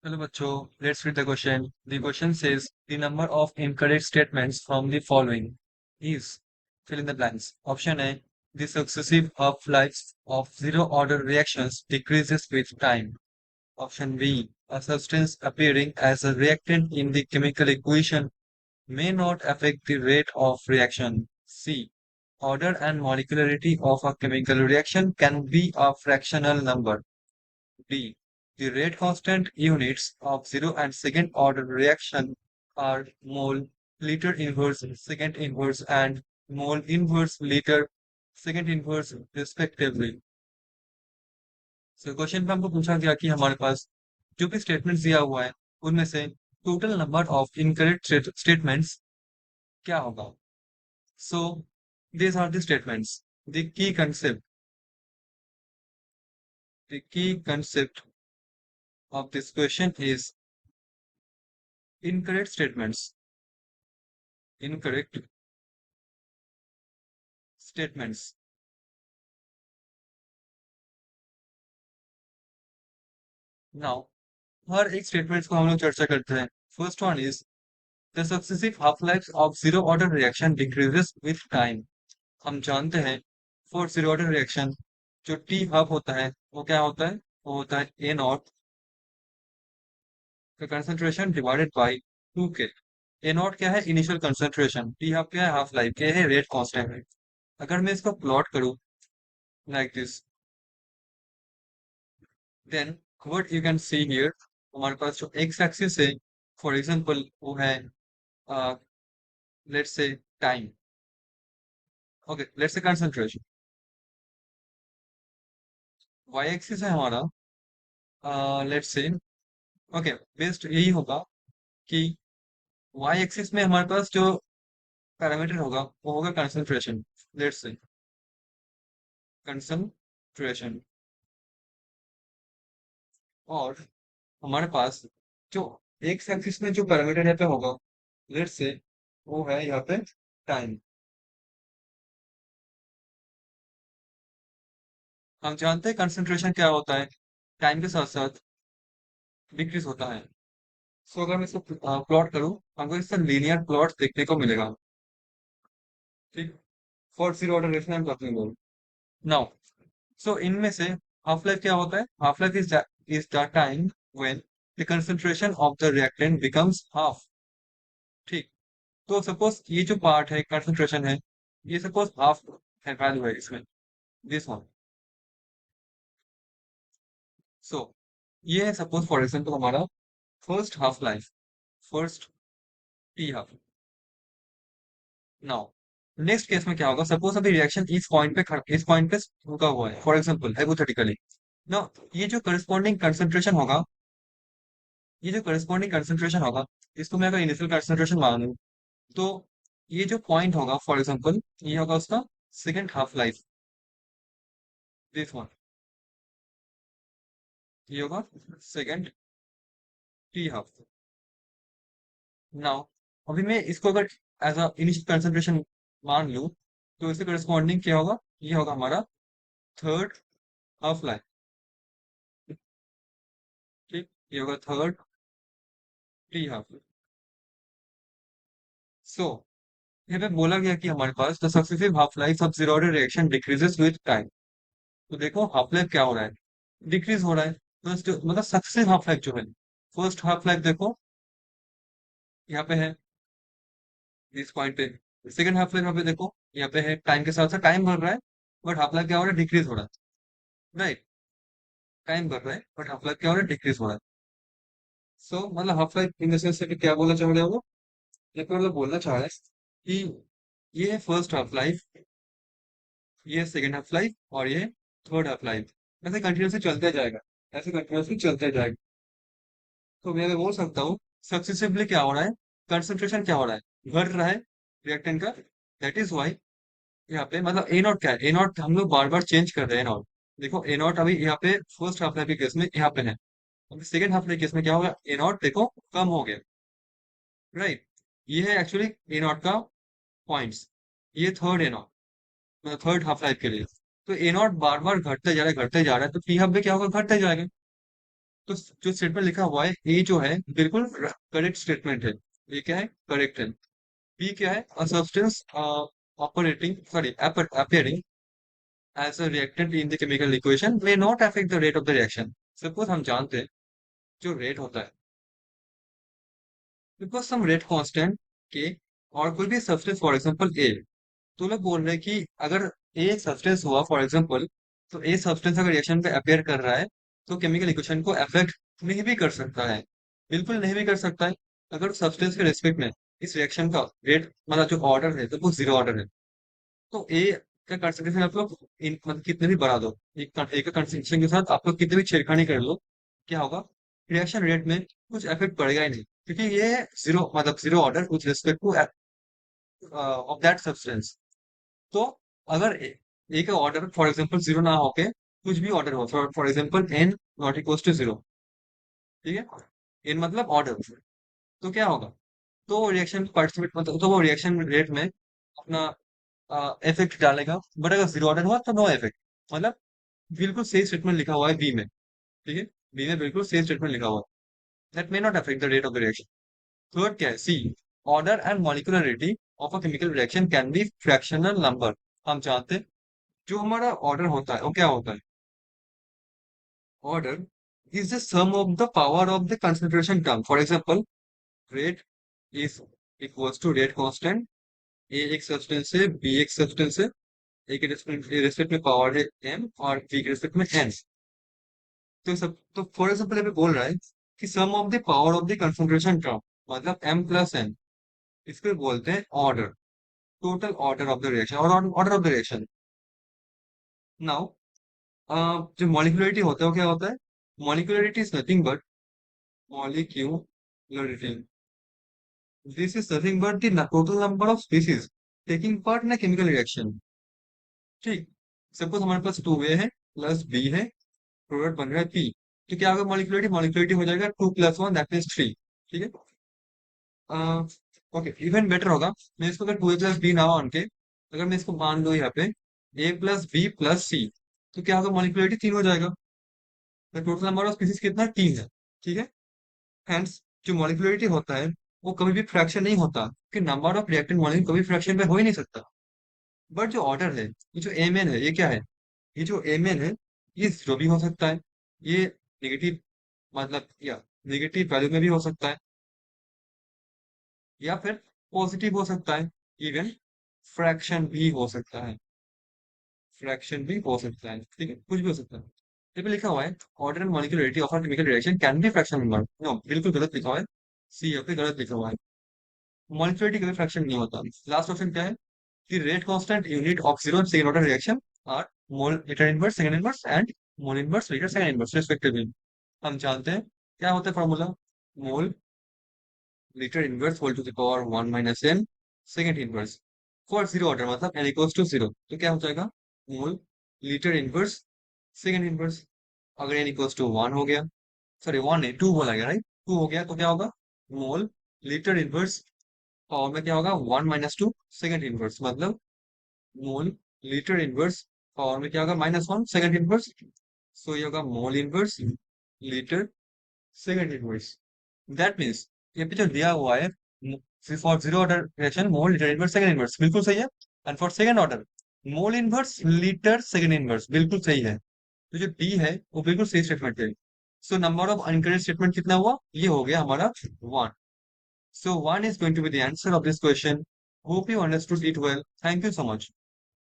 Hello, bachcho. Let's read the question. The question says the number of incorrect statements from the following is fill in the blanks. Option A: the successive half-lives of zero-order reactions decreases with time. Option B: a substance appearing as a reactant in the chemical equation may not affect the rate of reaction. C: order and molecularity of a chemical reaction can be a fractional number. D. The rate constant units of zero and second order reaction are mole, liter inverse, second inverse, and mole inverse, liter, second inverse, respectively. So question में हमको पूछा गया कि हमारे पास जो भी statements दिया हुआ है उनमें से total number of incorrect statements क्या होगा. सो these are the statements. The key concept of this question is incorrect statements. Incorrect statements. Now हर एक स्टेटमेंट्स को हम लोग चर्चा करते हैं. First one is the successive half life of zero order reaction decreases with time. हम जानते हैं फॉर जीरो ऑर्डर रिएक्शन जो टी हाफ होता है वो क्या होता है, वो होता है ए नॉट का concentration divided by 2 k. A not क्या है, इनिशियल कंसंट्रेशन. टी हाफ क्या है, हाफ लाइफ. के है रेट कांस्टेंट है. अगर मैं इसको प्लॉट करूं like this, then what you can see here, हमारे पास जो एक्स एक्सिस है फॉर एग्जांपल वो है let's say time. Okay, let's say concentration. Y axis है हमारा, लेट्स से ओके बेस्ट यही होगा कि Y एक्सिस में हमारे पास जो पैरामीटर होगा वो होगा कंसंट्रेशन. Let's say concentration. और हमारे पास जो एक्स एक्सिस में जो पैरामीटर यहाँ पे होगा, लेट्स से वो है यहाँ पे टाइम. हम जानते हैं कंसंट्रेशन क्या होता है, टाइम के साथ साथ डिक्रीज होता है. सो अगर मैं इसको प्लॉट करूं, हमको इसका लीनियर प्लॉट देखने को मिलेगा. ठीक. For zero order reaction I am talking about now. So इनमें से हाफ लाइफ क्या होता है, half life is the time when the concentration of the reactant becomes half. ठीक. तो सपोज ये जो पार्ट है कंसंट्रेशन है, ये सपोज हाफ है, वैल्यू है इसमें, दिस वन. सो ये है सपोज फॉर एग्जांपल हमारा first half life, first T half. Now next case में क्या होगा, सपोज अभी रिएक्शन इस पॉइंट पे रुका हुआ है फॉर एग्जांपल हाइपोथेटिकली. ना ये जो करस्पॉन्डिंग कंसंट्रेशन होगा, ये जो करस्पॉन्डिंग कंसंट्रेशन होगा, इसको मैं अगर इनिशियल कंसंट्रेशन मानूं, तो ये जो पॉइंट होगा फॉर एग्जांपल ये होगा उसका second half life, this one. ये होगा सेकंड टी हाफ. नाउ अभी मैं इसको अगर एज अ इनिशियल कंसंट्रेशन मान लूं, तो इसके करस्पॉन्डिंग क्या होगा, ये होगा हमारा थर्ड हाफ लाइफ. ठीक. ये होगा थर्ड टी हाफ. सो यहाँ पे बोला गया कि हमारे पास the successive half life of zero order reaction decreases with time. तो देखो हाफ लाइफ क्या हो रहा है, डिक्रीज हो रहा है. मतलब सक्सेसिव हाफ लाइफ जो है, फर्स्ट हाफ लाइफ देखो यहाँ पे है इस पॉइंट पे, सेकंड हाफ लाइफ यहाँ पे देखो यहाँ पे है. टाइम के साथ साथ टाइम बढ़ रहा है बट हाफ लाइफ क्या हो रहा है, डिक्रीज हो रहा है. राइट. टाइम बढ़ रहा है बट हाफ लाइफ क्या हो रहा है, डिक्रीज हो रहा है. सो मतलब half life in the sense से क्या बोलना चाह रहे हो वो, ये पे मतलब बोलना चाह रहा है कि ये है फर्स्ट हाफ लाइफ, ये सेकंड हाफ लाइफ और ये थर्ड हाफ लाइफ. ऐसे कंटिन्यूसली चलते जाएगा, ऐसे कंटिन्यूसली चलते जाएगा. तो मैं बोल सकता हूँ सक्सेसिवली क्या हो रहा है, कंसंट्रेशन क्या हो रहा है, घट रहा है रिएक्टेंट का. दैट इज वाई यहाँ पे मतलब ए नॉट क्या है, ए नॉट हम लोग बार बार चेंज कर रहे हैं. नॉट देखो ए नॉट अभी यहाँ पे फर्स्ट हाफ लाइफ के केस में यहाँ पे है, अभी सेकंड हाफ लाइफ केस में क्या होगा, ए नॉट देखो कम हो गया. राइट. ये है एक्चुअली ए नॉट का पॉइंट्स. ये थर्ड ए नॉट मतलब थर्ड हाफ लाइफ के लिए. तो ए नॉट बार बार घटते जा रहा है, घटते जा रहा है, तो टी हाफ में क्या होगा, घटते जाएगा. तो जो स्टेटमेंट लिखा हुआ है ए जो है बिल्कुल करेक्ट स्टेटमेंट है। ये क्या है, करेक्ट है। बी क्या है, a substance operating sorry appearing as a reactant in the chemical equation may not affect the rate of the reaction। Suppose हम जानते हैं जो रेट होता है, बिकॉज सम रेट कांस्टेंट के, और कोई भी सब्सटेंस फॉर एग्जांपल ए, तो लोग बोल रहे हैं कि अगर ए एक सब्सटेंस हुआ फॉर एग्जांपल, तो ए सब्सटेंस अगर रिएक्शन पे अपेयर कर रहा है तो केमिकल इक्वेशन को अफेक्ट नहीं भी कर सकता है, बिल्कुल नहीं भी कर सकता है। अगर सब्सटेंस के रेस्पेक्ट में इस रिएक्शन का रेट मतलब जो ऑर्डर है तो वो जीरो ऑर्डर है, तो ए का कंसंट्रेशन आप लोग मतलब कितने भी बढ़ा दो, एक का कंसंट्रेशन के साथ आप लोग कितने भी छेड़खानी कर लो, क्या होगा, रिएक्शन रेट में कुछ इफेक्ट पड़ेगा ही नहीं, क्योंकि ये जीरो मतलब zero order with respect two of that substance. तो अगर ए का ऑर्डर फॉर एग्जांपल जीरो ना होके कुछ भी ऑर्डर हो, for example n not equals to zero, ठीक है, एन मतलब ऑर्डर, तो क्या होगा, तो वो रिएक्शन पार्टिसिपेट मतलब तो वो रिएक्शन रेट में अपना इफेक्ट डालेगा। बट अगर जीरो ऑर्डर हुआ तो नो इफेक्ट, मतलब बिल्कुल सही स्टेटमेंट लिखा हुआ है बी में, ठीक है, बी में बिल्कुल सही स्टेटमेंट लिखा हुआ है, that may not affect the rate of the reaction. Third क्या है, C, order and molecularity of a chemical reaction can be fractional number. हम जानते हैं जो हमारा ऑर्डर होता है वो क्या होता है, order is the sum of the power of the concentration term। For example, rate is equals to rate constant। A एक सब्सटेंस है, B एक सब्सटेंस है, A के रेस्पेक्ट में पावर है m और B के रेस्पेक्ट में n। तो सब तो फॉर एग्जाम्पल अभी बोल रहा है कि sum of the power of the concentration term मतलब m प्लस n, इसको बोलते हैं order, total order of the reaction और order of the reaction. Now जो मॉलिक्यूलरिटी होता है वो क्या होता है, molecularity is nothing but molecularity, this is nothing but the total number of species taking part in chemical reaction. ठीक, suppose हमारे पास टू ए है प्लस बी है, प्रोडक्ट बन रहा है पी, तो क्या होगा, मॉलिक्यूलरिटी मॉलिक्यूलरिटी हो जाएगा two plus one that means three, ठीक है। ओके, इवन बेटर होगा, मैं इसको अगर टू ए प्लस बी ना मान के अगर मैं इसको मान लूँ यहाँ पे ए प्लस बी प्लस सी, तो क्या होगा, मॉलिक्यूलरिटी तीन हो जाएगा, तो टोटल नंबर ऑफ स्पीसीज कितना, तीन है, ठीक है। हेंस जो मॉलिक्यूलरिटी होता है वो कभी भी फ्रैक्शन नहीं होता, कि नंबर ऑफ रिएक्टेंट मॉलिक्यूल कभी फ्रैक्शन पे हो ही नहीं सकता। बट जो ऑर्डर है, ये जो एम एन है, ये क्या है, ये जो एम एन है ये जीरो भी हो सकता है, ये नेगेटिव मतलब या नेगेटिव वैल्यू में भी हो सकता है, या फिर पॉजिटिव हो सकता है, इवन फ्रैक्शन भी हो सकता है, फ्रैक्शन भी हो सकता है, ठीक है, कुछ भी हो सकता है। ये पे लिखा हुआ है order and molecularity of a chemical reaction can be fraction number, no बिल्कुल गलत लिखा हुआ है, सी यहाँ पे गलत लिखा हुआ है, मॉलिक्यूलरिटी कभी फ्रैक्शन नहीं होता। लास्ट ऑप्शन क्या है, कि rate constant unit of zero and second order reaction are mole litre inverse second inverse and mole inverse litre second inverse respectively. हम जानते हैं क्या होता है formula, mole litre inverse whole to the power 1 minus n second inverse for zero order मतलब n equals to zero, तो क्या हो जाएगा, mole litre inverse second inverse. अगर n इक्वल्स टू 1 हो गया, सॉरी 1 नहीं 2 बोला गया राइट, 2 हो गया तो क्या होगा, मोल लीटर इनवर्स पावर में क्या होगा, 1 माइनस टू सेकंड इनवर्स मतलब मोल लीटर इनवर्स पावर में क्या होगा, माइनस वन सेकंड इनवर्स। सो ये होगा मोल inverse litre second inverse. That means ये पे जो दिया हुआ है for zero order reaction mole litre inverse second inverse बिल्कुल सही है, and for second order mole inverse litre second inverse बिल्कुल सही है। तो जो डी है वो बिल्कुल सही स्टेटमेंट है। So number of incorrect statement कितना हुआ, ये हो गया हमारा one. So one is going to be the answer of this question. Hope you understood it well. Thank you so much.